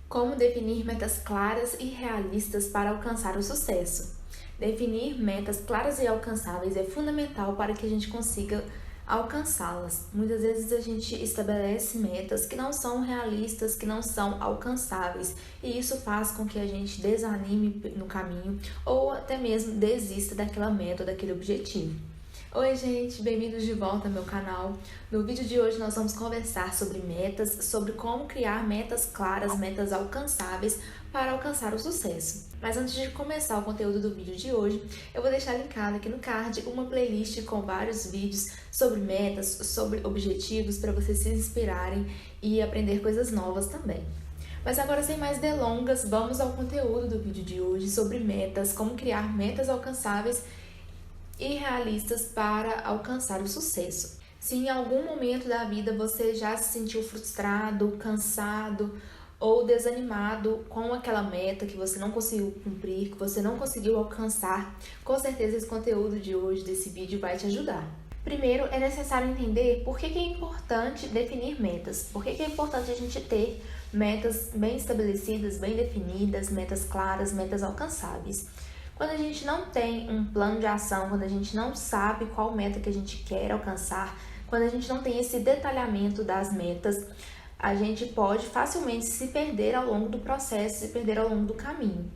Como definir metas claras e realistas para alcançar o sucesso? Definir metas claras e alcançáveis é fundamental para que a gente consiga alcançá-las. Muitas vezes a gente estabelece metas que não são realistas, que não são alcançáveis, e isso faz com que a gente desanime no caminho ou até mesmo desista daquela meta ou daquele objetivo. Oi gente, bem-vindos de volta ao meu canal. No vídeo de hoje nós vamos conversar sobre metas, sobre como criar metas claras, metas alcançáveis para alcançar o sucesso. Mas antes de começar o conteúdo do vídeo de hoje, eu vou deixar linkado aqui no card uma playlist com vários vídeos sobre metas, sobre objetivos para vocês se inspirarem e aprender coisas novas também. Mas agora, sem mais delongas, vamos ao conteúdo do vídeo de hoje sobre metas, como criar metas alcançáveis e realistas para alcançar o sucesso. Se em algum momento da vida você já se sentiu frustrado, cansado ou desanimado com aquela meta que você não conseguiu cumprir, que você não conseguiu alcançar, com certeza esse conteúdo de hoje, desse vídeo, vai te ajudar. Primeiro, é necessário entender por que é importante definir metas, por que é importante a gente ter metas bem estabelecidas, bem definidas, metas claras, metas alcançáveis. Quando a gente não tem um plano de ação, quando a gente não sabe qual meta que a gente quer alcançar, quando a gente não tem esse detalhamento das metas, a gente pode facilmente se perder ao longo do processo, se perder ao longo do caminho.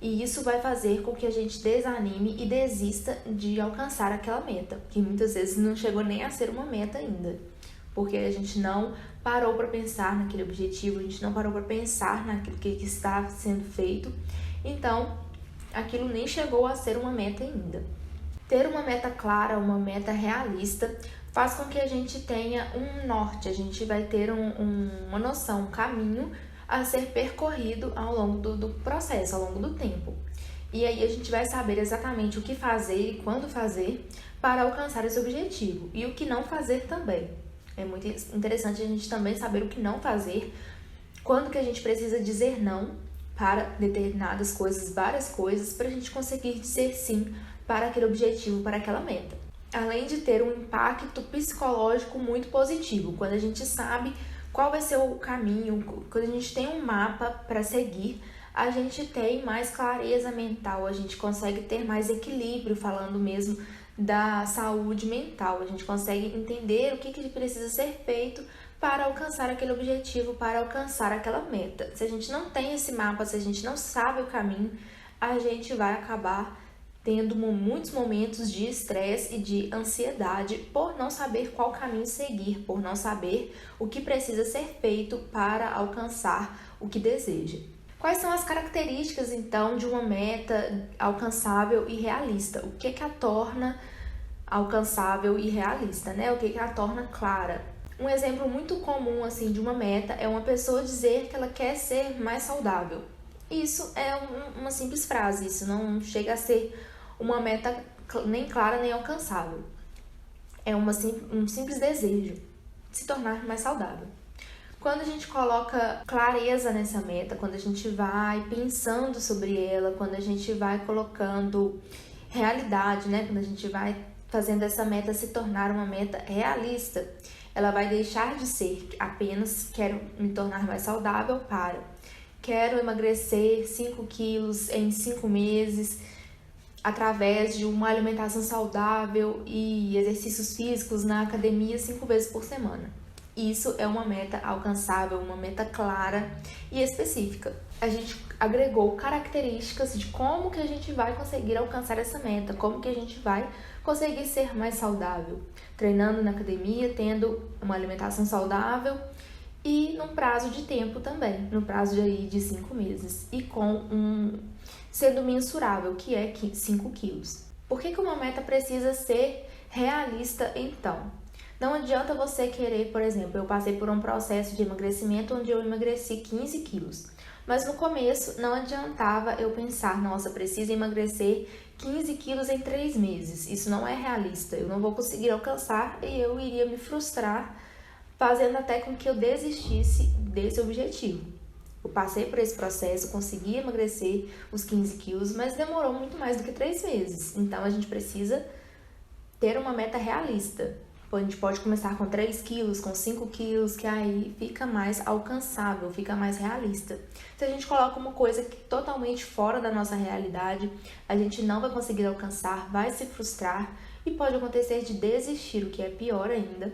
E isso vai fazer com que a gente desanime e desista de alcançar aquela meta, que muitas vezes não chegou nem a ser uma meta ainda, porque a gente não parou para pensar naquele objetivo, a gente não parou para pensar naquilo que está sendo feito. Então, aquilo nem chegou a ser uma meta ainda. Ter uma meta clara, uma meta realista, faz com que a gente tenha um norte, a gente vai ter uma noção, um caminho a ser percorrido ao longo do processo, ao longo do tempo. E aí a gente vai saber exatamente o que fazer e quando fazer para alcançar esse objetivo e o que não fazer também. É muito interessante a gente também saber o que não fazer, quando que a gente precisa dizer não para determinadas coisas, várias coisas, para a gente conseguir dizer sim para aquele objetivo, para aquela meta. Além de ter um impacto psicológico muito positivo, quando a gente sabe qual vai ser o caminho, quando a gente tem um mapa para seguir, a gente tem mais clareza mental, a gente consegue ter mais equilíbrio, falando mesmo da saúde mental, a gente consegue entender o que precisa ser feito para alcançar aquele objetivo, para alcançar aquela meta. Se a gente não tem esse mapa, se a gente não sabe o caminho, a gente vai acabar tendo muitos momentos de estresse e de ansiedade por não saber qual caminho seguir, por não saber o que precisa ser feito para alcançar o que deseja. Quais são as características, então, de uma meta alcançável e realista? O que a torna alcançável e realista, né? O que a torna clara? Um exemplo muito comum assim de uma meta é uma pessoa dizer que ela quer ser mais saudável. Isso é uma simples frase, isso não chega a ser uma meta nem clara nem alcançável. É um simples desejo de se tornar mais saudável. Quando a gente coloca clareza nessa meta, quando a gente vai pensando sobre ela, quando a gente vai colocando realidade, né? Quando a gente vai fazendo essa meta se tornar uma meta realista, ela vai deixar de ser apenas quero me tornar mais saudável para quero emagrecer 5 quilos em 5 meses através de uma alimentação saudável e exercícios físicos na academia 5 vezes por semana. Isso é uma meta alcançável, uma meta clara e específica. A gente agregou características de como que a gente vai conseguir alcançar essa meta, como que a gente vai conseguir ser mais saudável, treinando na academia, tendo uma alimentação saudável e num prazo de tempo também, no prazo de 5 meses e sendo mensurável, que é 5 quilos. Por que uma meta precisa ser realista então? Não adianta você querer, por exemplo, eu passei por um processo de emagrecimento onde eu emagreci 15 quilos. Mas no começo não adiantava eu pensar, nossa, preciso emagrecer 15 quilos em 3 meses. Isso não é realista, eu não vou conseguir alcançar e eu iria me frustrar, fazendo até com que eu desistisse desse objetivo. Eu passei por esse processo, consegui emagrecer os 15 quilos, mas demorou muito mais do que 3 meses. Então a gente precisa ter uma meta realista. A gente pode começar com 3 quilos, com 5 quilos, que aí fica mais alcançável, fica mais realista. Se a gente coloca uma coisa que totalmente fora da nossa realidade, a gente não vai conseguir alcançar, vai se frustrar e pode acontecer de desistir, o que é pior ainda,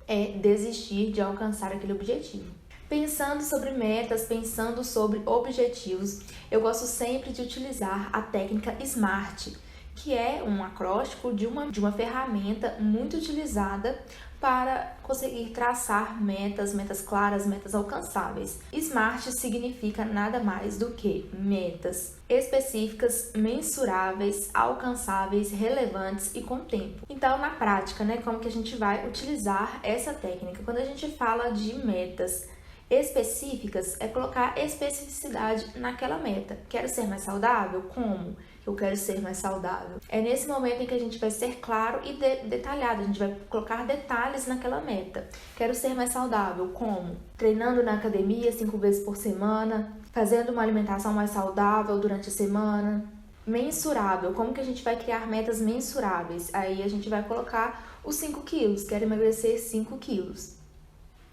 é desistir de alcançar aquele objetivo. Pensando sobre metas, pensando sobre objetivos, eu gosto sempre de utilizar a técnica SMART, que é um acróstico de uma ferramenta muito utilizada para conseguir traçar metas claras, metas alcançáveis. SMART significa nada mais do que metas específicas, mensuráveis, alcançáveis, relevantes e com tempo. Então, na prática, como que a gente vai utilizar essa técnica? Quando a gente fala de metas específicas, é colocar especificidade naquela meta. Quero ser mais saudável? Como? Eu quero ser mais saudável. É nesse momento em que a gente vai ser claro e detalhado, a gente vai colocar detalhes naquela meta. Quero ser mais saudável, como? Treinando na academia 5 vezes por semana, fazendo uma alimentação mais saudável durante a semana. Mensurável, como que a gente vai criar metas mensuráveis? Aí a gente vai colocar os 5 quilos, quero emagrecer 5 quilos.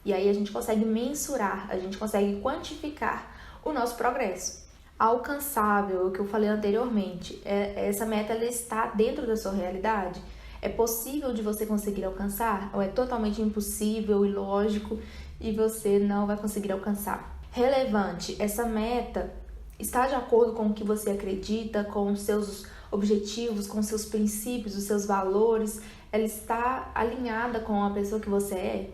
E aí a gente consegue mensurar, a gente consegue quantificar o nosso progresso. Alcançável, o que eu falei anteriormente, essa meta ela está dentro da sua realidade? É possível de você conseguir alcançar? Ou é totalmente impossível, ilógico e você não vai conseguir alcançar? Relevante, essa meta está de acordo com o que você acredita, com os seus objetivos, com os seus princípios, os seus valores? Ela está alinhada com a pessoa que você é?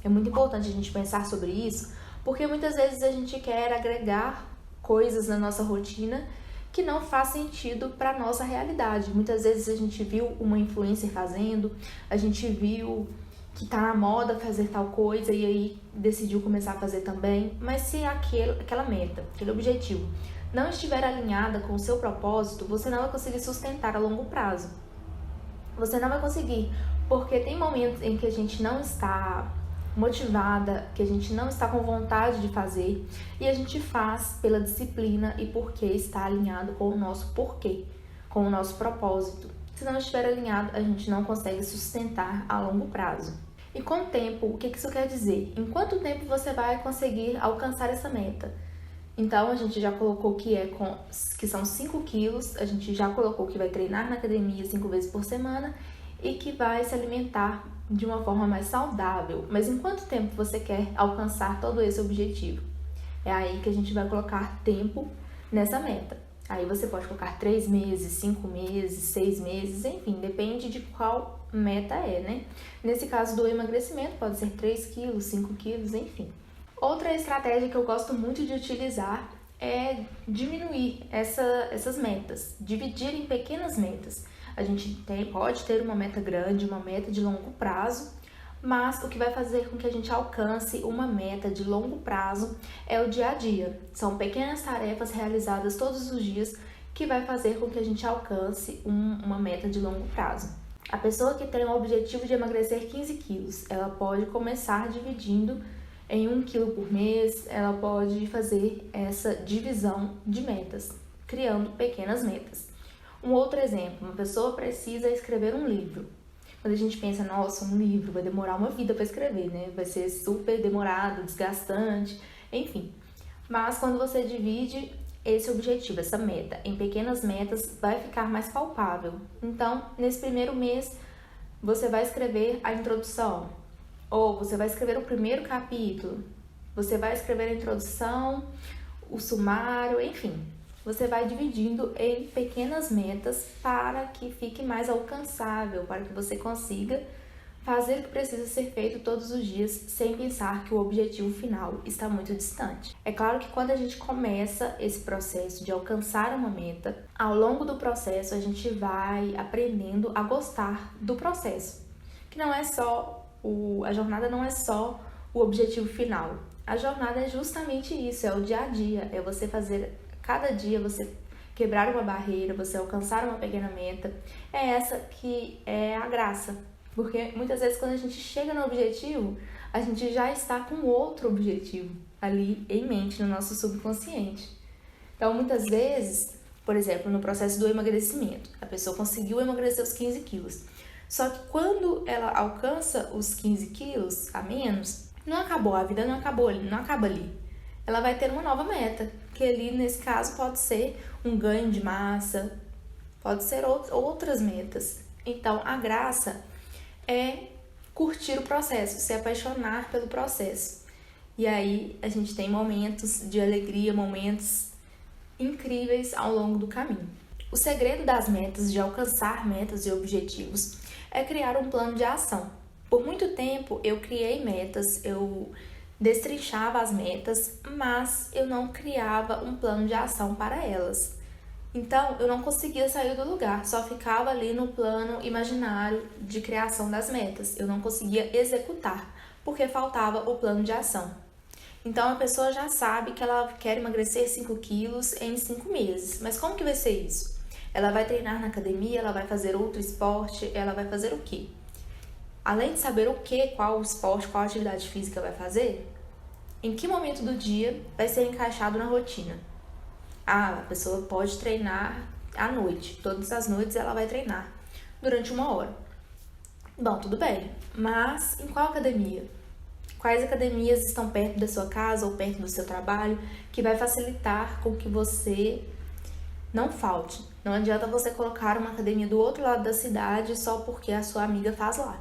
É muito importante a gente pensar sobre isso, porque muitas vezes a gente quer agregar coisas na nossa rotina que não faz sentido para a nossa realidade. Muitas vezes a gente viu uma influencer fazendo, a gente viu que tá na moda fazer tal coisa e aí decidiu começar a fazer também, mas se aquela meta, aquele objetivo não estiver alinhada com o seu propósito, você não vai conseguir sustentar a longo prazo. Você não vai conseguir, porque tem momentos em que a gente não está motivada, que a gente não está com vontade de fazer e a gente faz pela disciplina e porque está alinhado com o nosso porquê, com o nosso propósito. Se não estiver alinhado, a gente não consegue sustentar a longo prazo. E com o tempo, o que isso quer dizer? Em quanto tempo você vai conseguir alcançar essa meta? Então, a gente já colocou que são 5 quilos, a gente já colocou que vai treinar na academia 5 vezes por semana e que vai se alimentar de uma forma mais saudável. Mas em quanto tempo você quer alcançar todo esse objetivo? É aí que a gente vai colocar tempo nessa meta. Aí você pode colocar 3 meses, 5 meses, 6 meses, enfim, depende de qual meta é, Nesse caso do emagrecimento, pode ser 3 quilos, 5 quilos, enfim. Outra estratégia que eu gosto muito de utilizar é diminuir essas metas, dividir em pequenas metas. A gente pode ter uma meta grande, uma meta de longo prazo, mas o que vai fazer com que a gente alcance uma meta de longo prazo é o dia a dia. São pequenas tarefas realizadas todos os dias que vai fazer com que a gente alcance uma meta de longo prazo. A pessoa que tem o objetivo de emagrecer 15 quilos, ela pode começar dividindo em 1 quilo por mês, ela pode fazer essa divisão de metas, criando pequenas metas. Um outro exemplo, uma pessoa precisa escrever um livro. Quando a gente pensa, nossa, um livro vai demorar uma vida para escrever, Vai ser super demorado, desgastante, enfim. Mas quando você divide esse objetivo, essa meta, em pequenas metas, vai ficar mais palpável. Então, nesse primeiro mês, você vai escrever a introdução, ou você vai escrever o primeiro capítulo, você vai escrever a introdução, o sumário, enfim. Você vai dividindo em pequenas metas para que fique mais alcançável, para que você consiga fazer o que precisa ser feito todos os dias sem pensar que o objetivo final está muito distante. É claro que quando a gente começa esse processo de alcançar uma meta, ao longo do processo a gente vai aprendendo a gostar do processo, que não é só a jornada não é só o objetivo final. A jornada é justamente isso, é o dia a dia, é você fazer cada dia, você quebrar uma barreira, você alcançar uma pequena meta. É essa que é a graça, porque muitas vezes quando a gente chega no objetivo, a gente já está com outro objetivo ali em mente, no nosso subconsciente. Então, muitas vezes, por exemplo, no processo do emagrecimento, a pessoa conseguiu emagrecer os 15 quilos. Só que quando ela alcança os 15 quilos a menos, não acabou, a vida não acabou, não acaba ali. Ela vai ter uma nova meta, que ali nesse caso pode ser um ganho de massa, pode ser outras metas. Então a graça é curtir o processo, se apaixonar pelo processo. E aí a gente tem momentos de alegria, momentos incríveis ao longo do caminho. O segredo das metas, de alcançar metas e objetivos, é criar um plano de ação. Por muito tempo eu criei metas, eu destrinchava as metas, mas eu não criava um plano de ação para elas. Então eu não conseguia sair do lugar, só ficava ali no plano imaginário de criação das metas. Eu não conseguia executar, porque faltava o plano de ação. Então a pessoa já sabe que ela quer emagrecer 5 quilos em 5 meses. Mas como que vai ser isso? Ela vai treinar na academia, ela vai fazer outro esporte, ela vai fazer o quê? Além de saber o que, qual o esporte, qual atividade física vai fazer, em que momento do dia vai ser encaixado na rotina? Ah, a pessoa pode treinar à noite. Todas as noites ela vai treinar durante 1 hora. Bom, tudo bem. Mas em qual academia? Quais academias estão perto da sua casa ou perto do seu trabalho que vai facilitar com que você não falte? Não adianta você colocar uma academia do outro lado da cidade só porque a sua amiga faz lá.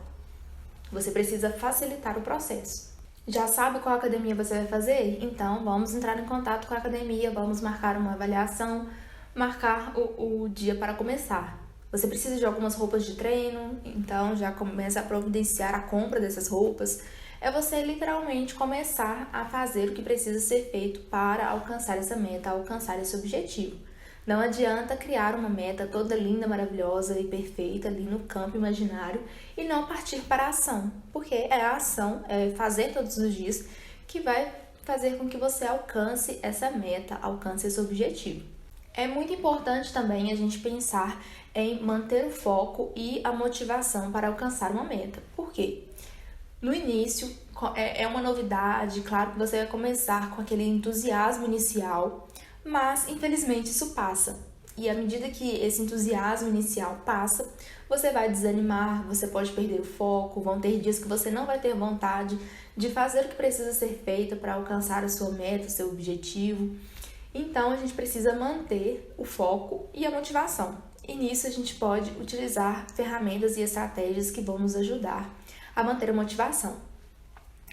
Você precisa facilitar o processo. Já sabe qual academia você vai fazer? Então vamos entrar em contato com a academia, vamos marcar uma avaliação, marcar o dia para começar. Você precisa de algumas roupas de treino, então já começa a providenciar a compra dessas roupas. É você literalmente começar a fazer o que precisa ser feito para alcançar essa meta, alcançar esse objetivo. Não adianta criar uma meta toda linda, maravilhosa e perfeita ali no campo imaginário e não partir para a ação, porque é a ação, é fazer todos os dias que vai fazer com que você alcance essa meta, alcance esse objetivo. É muito importante também a gente pensar em manter o foco e a motivação para alcançar uma meta. Por quê? No início é uma novidade, claro que você vai começar com aquele entusiasmo inicial, mas infelizmente isso passa. E à medida que esse entusiasmo inicial passa, você vai desanimar, você pode perder o foco, vão ter dias que você não vai ter vontade de fazer o que precisa ser feito para alcançar a sua meta, o seu objetivo. Então a gente precisa manter o foco e a motivação. E nisso a gente pode utilizar ferramentas e estratégias que vão nos ajudar a manter a motivação.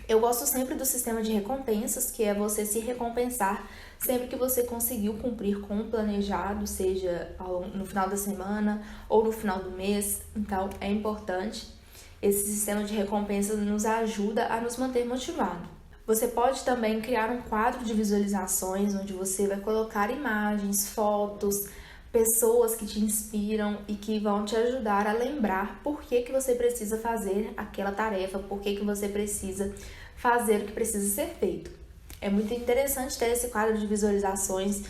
Eu gosto sempre do sistema de recompensas, que é você se recompensar sempre que você conseguiu cumprir com o planejado, seja no final da semana ou no final do mês. Então, é importante. Esse sistema de recompensas nos ajuda a nos manter motivados. Você pode também criar um quadro de visualizações, onde você vai colocar imagens, fotos, pessoas que te inspiram e que vão te ajudar a lembrar por que você precisa fazer aquela tarefa, por que você precisa fazer o que precisa ser feito. É muito interessante ter esse quadro de visualizações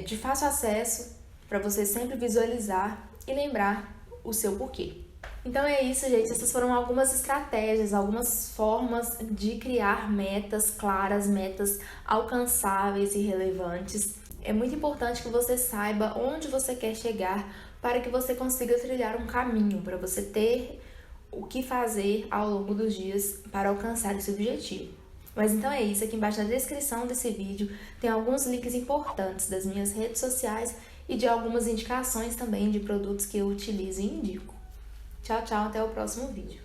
de fácil acesso para você sempre visualizar e lembrar o seu porquê. Então é isso, gente. Essas foram algumas estratégias, algumas formas de criar metas claras, metas alcançáveis e relevantes. É muito importante que você saiba onde você quer chegar para que você consiga trilhar um caminho, para você ter o que fazer ao longo dos dias para alcançar esse objetivo. Mas então é isso, aqui embaixo na descrição desse vídeo tem alguns links importantes das minhas redes sociais e de algumas indicações também de produtos que eu utilizo e indico. Tchau, tchau, até o próximo vídeo.